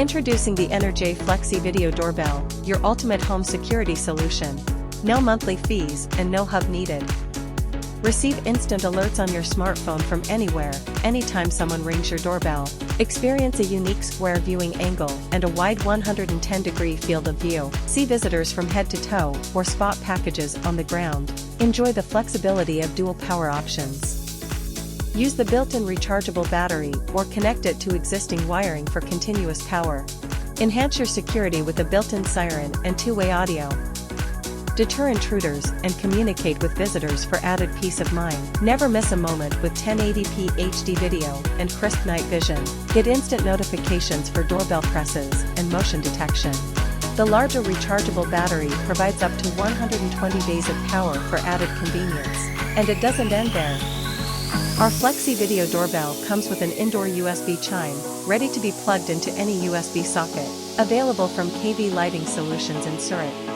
Introducing the ENER-J Flexi Video Doorbell, your ultimate home security solution. No monthly fees and no hub needed. Receive instant alerts on your smartphone from anywhere, anytime someone rings your doorbell. Experience a unique square viewing angle and a wide 110-degree field of view. See visitors from head to toe or spot packages on the ground. Enjoy the flexibility of dual power options. Use the built-in rechargeable battery or connect it to existing wiring for continuous power. Enhance your security with a built-in siren and two-way audio. Deter intruders and communicate with visitors for added peace of mind. Never miss a moment with 1080p HD video and crisp night vision. Get instant notifications for doorbell presses and motion detection. The larger rechargeable battery provides up to 120 days of power for added convenience. And it doesn't end there. Our Flexi Video Doorbell comes with an indoor USB chime, ready to be plugged into any USB socket. Available from KV Lighting Solutions in Surat.